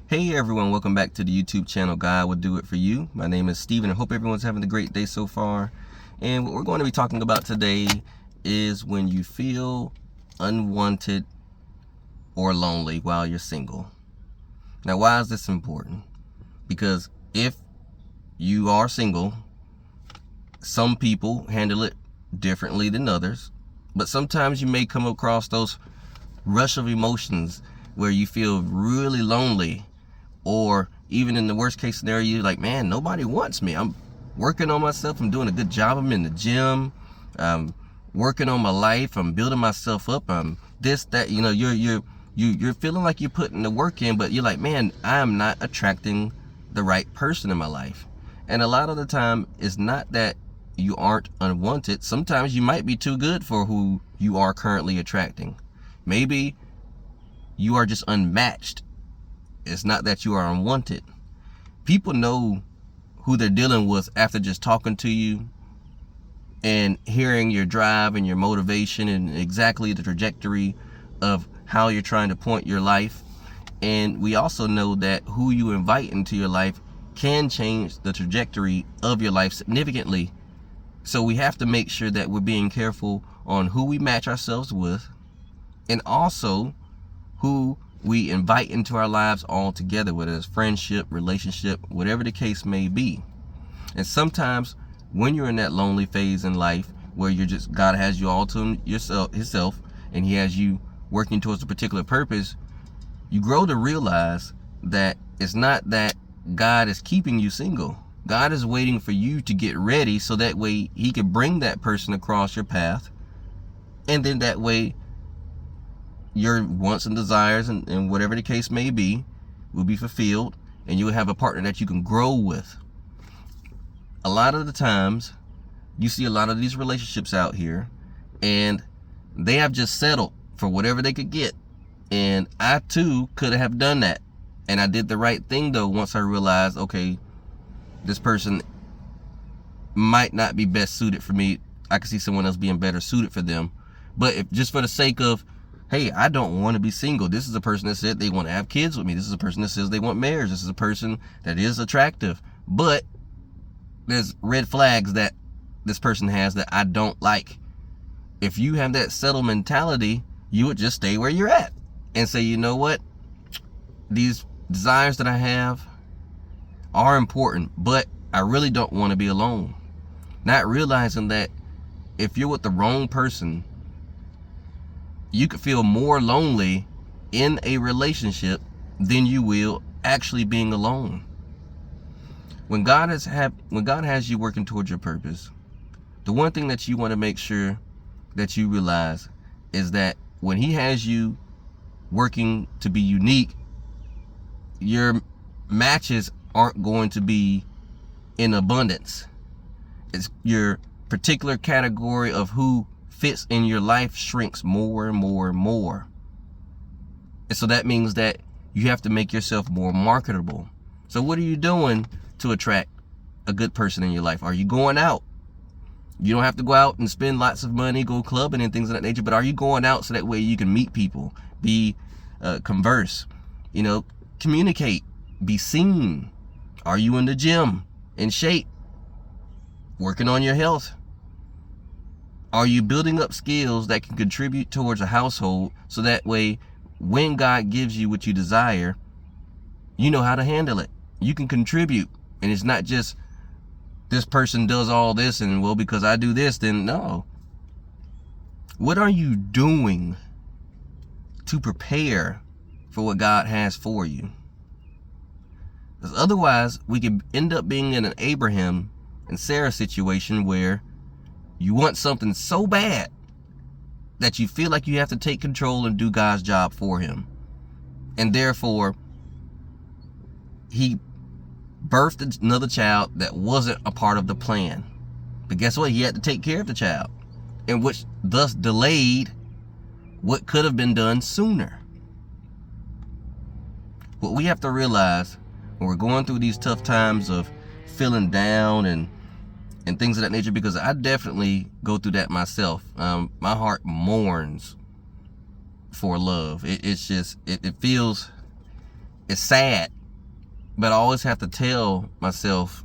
Hey everyone, welcome back to the YouTube channel God Will Do It For You. My name is Steven. I hope everyone's having a great day so far. And what we're going to be talking about today is when you feel unwanted or lonely while you're single. Now, why is this important? Because if you are single, some people handle it differently than others. But sometimes you may come across those rush of emotions where you feel really lonely. Or even in the worst case scenario, you're like, man, nobody wants me. I'm working on myself. I'm doing a good job. I'm in the gym. I'm working on my life. I'm building myself up. I'm this, that, you're feeling like you're putting the work in, but you're like, man, I am not attracting the right person in my life. And a lot of the time, it's not that you aren't unwanted. Sometimes you might be too good for who you are currently attracting. Maybe you are just unmatched. It's not that you are unwanted. People know who they're dealing with after just talking to you and hearing your drive and your motivation and exactly the trajectory of how you're trying to point your life. And we also know that who you invite into your life can change the trajectory of your life significantly. So we have to make sure that we're being careful on who we match ourselves with, and also who we invite into our lives altogether, whether it's friendship, relationship, whatever the case may be. And sometimes when you're in that lonely phase in life where you're just, God has you all to himself, and he has you working towards a particular purpose, you grow to realize that it's not that God is keeping you single. God is waiting for you to get ready so that way he can bring that person across your path. And then that way your wants and desires and whatever the case may be will be fulfilled, and you'll have a partner that you can grow with. A lot of the times you see a lot of these relationships out here, and they have just settled for whatever they could get. And I too could have done that, and I did the right thing though once I realized, okay, this person might not be best suited for me. I could see someone else being better suited for them. But if just for the sake of, hey, I don't want to be single. This is a person that said they want to have kids with me. This is a person that says they want marriage. This is a person that is attractive. But there's red flags that this person has that I don't like. If you have that settled mentality, you would just stay where you're at and say, you know what? These desires that I have are important, but I really don't want to be alone. Not realizing that if you're with the wrong person, you could feel more lonely in a relationship than you will actually being alone. When God has you working towards your purpose, the one thing that you want to make sure that you realize is that when he has you working to be unique, your matches aren't going to be in abundance. It's your particular category of who fits in your life shrinks more and more and more. And so that means that you have to make yourself more marketable. So what are you doing to attract a good person in your life? Are you going out? You don't have to go out and spend lots of money, go clubbing and things of that nature, but are you going out so that way you can meet people, converse, communicate, be seen? Are you in the gym, in shape, working on your health? Are you building up skills that can contribute towards a household so that way when God gives you what you desire, you know how to handle it? You can contribute, and it's not just this person does all this and, well, because I do this, then no. What are you doing to prepare for what God has for you? Because otherwise we could end up being in an Abraham and Sarah situation where you want something so bad that you feel like you have to take control and do God's job for him. And therefore, he birthed another child that wasn't a part of the plan. But guess what? He had to take care of the child, and which thus delayed what could have been done sooner. What we have to realize when we're going through these tough times of feeling down and things of that nature, because I definitely go through that myself. My heart mourns for love. It's sad But I always have to tell myself,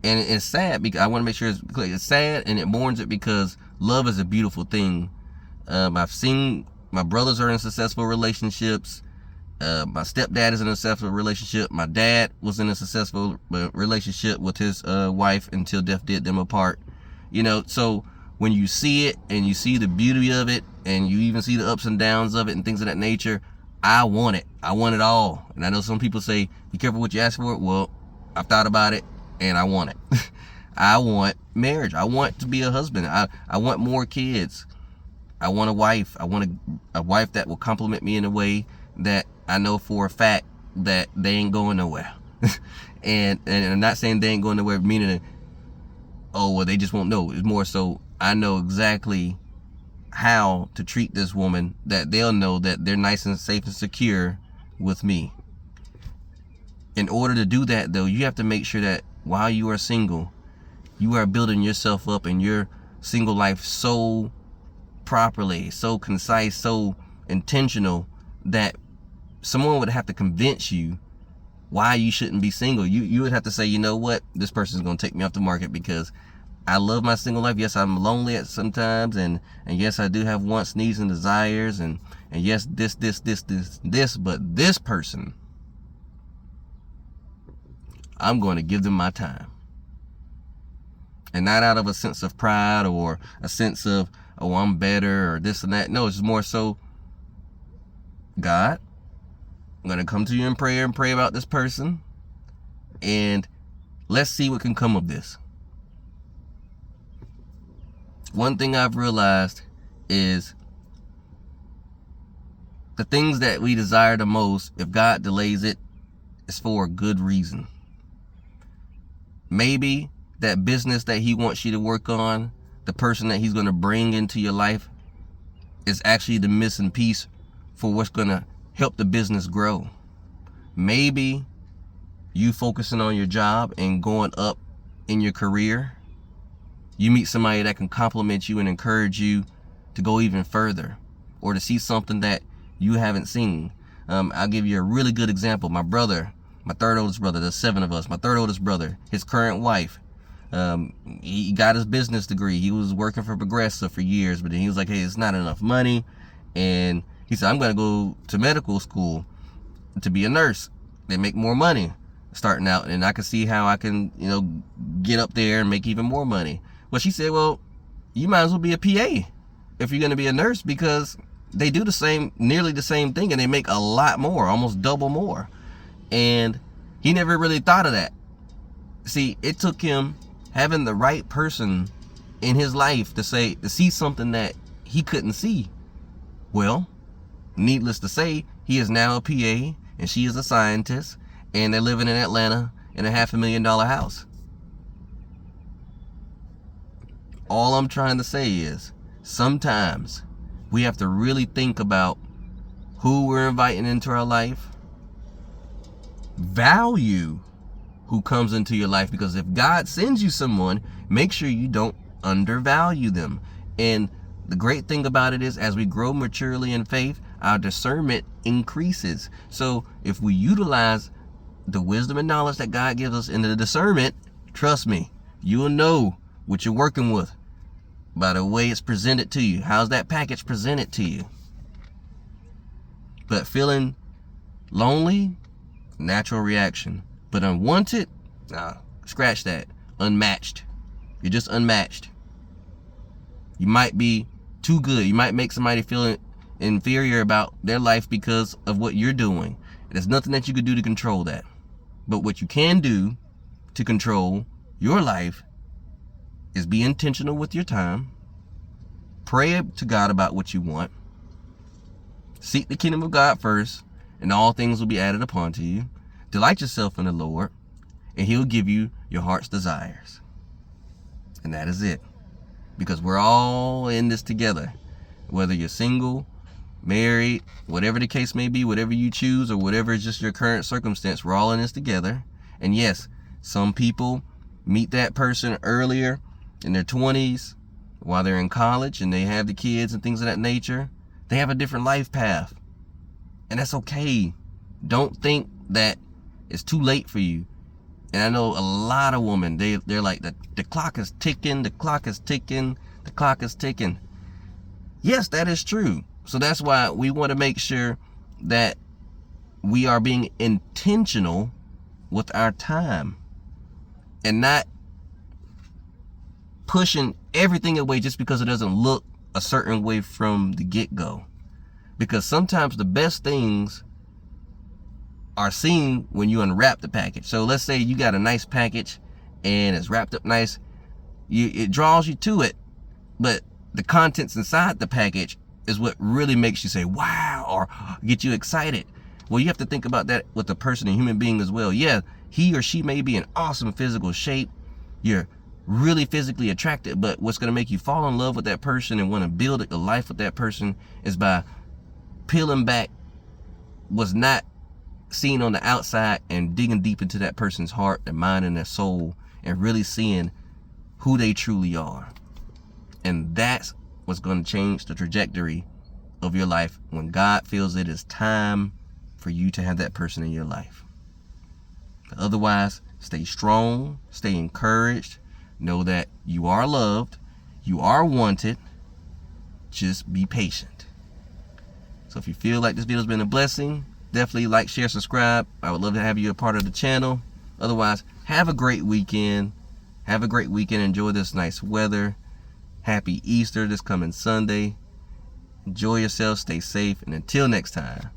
and it's sad because I want to make sure it's clear. It's sad and it mourns it because love is a beautiful thing. I've seen my brothers are in successful relationships. My stepdad is in a successful relationship. My dad was in a successful relationship with his wife until death did them apart. You know, so when you see it and you see the beauty of it and you even see the ups and downs of it and things of that nature, I want it. I want it all. And I know some people say, be careful what you ask for. Well, I've thought about it and I want it. I want marriage. I want to be a husband. I want more kids. I want a wife. I want a wife that will compliment me in a way that I know for a fact that they ain't going nowhere. and I'm not saying they ain't going nowhere, meaning that, oh, well, they just won't know. It's more so I know exactly how to treat this woman, that they'll know that they're nice and safe and secure with me. In order to do that, though, you have to make sure that while you are single, you are building yourself up in your single life so properly, so concise, so intentional, that someone would have to convince you why you shouldn't be single. You would have to say, you know what, this person's going to take me off the market because I love my single life. Yes, I'm lonely at sometimes, and yes, I do have wants, needs, and desires, and yes, this, but this person, I'm going to give them my time. And not out of a sense of pride or a sense of, oh, I'm better or this and that. No, it's more so, God, I'm going to come to you in prayer and pray about this person, and let's see what can come of this. One thing I've realized is the things that we desire the most, if God delays it, it's for a good reason. Maybe that business that he wants you to work on, the person that he's going to bring into your life, is actually the missing piece for what's going to help the business grow. Maybe you focusing on your job and going up in your career, you meet somebody that can compliment you and encourage you to go even further, or to see something that you haven't seen. I'll give you a really good example. My brother, my third oldest brother, there's 7 of us, my third oldest brother, his current wife, he got his business degree. He was working for Progressive for years, but then he was like, hey, it's not enough money. And he said, I'm going to go to medical school to be a nurse. They make more money starting out, and I can see how I can, get up there and make even more money. Well, she said, well, you might as well be a PA if you're going to be a nurse, because they do nearly the same thing, and they make a lot more, almost double more. And he never really thought of that. See, it took him having the right person in his life to see something that he couldn't see. Well, needless to say, he is now a PA and she is a scientist, and they're living in Atlanta in a $500,000 house. All I'm trying to say is, sometimes we have to really think about who we're inviting into our life, value who comes into your life, because if God sends you someone, make sure you don't undervalue them. And the great thing about it is, as we grow maturely in faith, our discernment increases. So if we utilize the wisdom and knowledge that God gives us in the discernment, trust me, you will know what you're working with by the way it's presented to you. How's that package presented to you? But feeling lonely, natural reaction. But unwanted, nah, scratch that. Unmatched. You're just unmatched. You might be too good. You might make somebody feel inferior about their life because of what you're doing. There's nothing that you could do to control that. But what you can do to control your life is be intentional with your time. Pray to God about what you want. Seek the kingdom of God first, and all things will be added upon to you. Delight yourself in the Lord, and he'll give you your heart's desires. And that is it. Because we're all in this together. Whether you're single, married, whatever the case may be, whatever you choose, or whatever is just your current circumstance, we're all in this together. And yes, some people meet that person earlier in their 20s while they're in college and they have the kids and things of that nature. They have a different life path. And that's okay. Don't think that it's too late for you. And I know a lot of women, they're like, the clock is ticking, the clock is ticking, the clock is ticking. Yes, that is true. So that's why we want to make sure that we are being intentional with our time and not pushing everything away just because it doesn't look a certain way from the get-go. Because sometimes the best things are seen when you unwrap the package. So let's say you got a nice package and it's wrapped up nice. It draws you to it, but the contents inside the package is what really makes you say, wow, or get you excited. Well, you have to think about that with a person, a human being as well. Yeah, he or she may be in awesome physical shape. You're really physically attracted, but what's going to make you fall in love with that person and want to build a life with that person is by peeling back what's not seen on the outside and digging deep into that person's heart, their mind, and their soul, and really seeing who they truly are. And that's what's going to change the trajectory of your life when God feels it is time for you to have that person in your life. But otherwise, stay strong, stay encouraged, know that you are loved, you are wanted. Just be patient. So if you feel like this video has been a blessing, definitely like, share, subscribe. I would love to have you a part of the channel. Otherwise, have a great weekend. Have a great weekend. Enjoy this nice weather. Happy Easter this coming Sunday. Enjoy yourself. Stay safe. And until next time.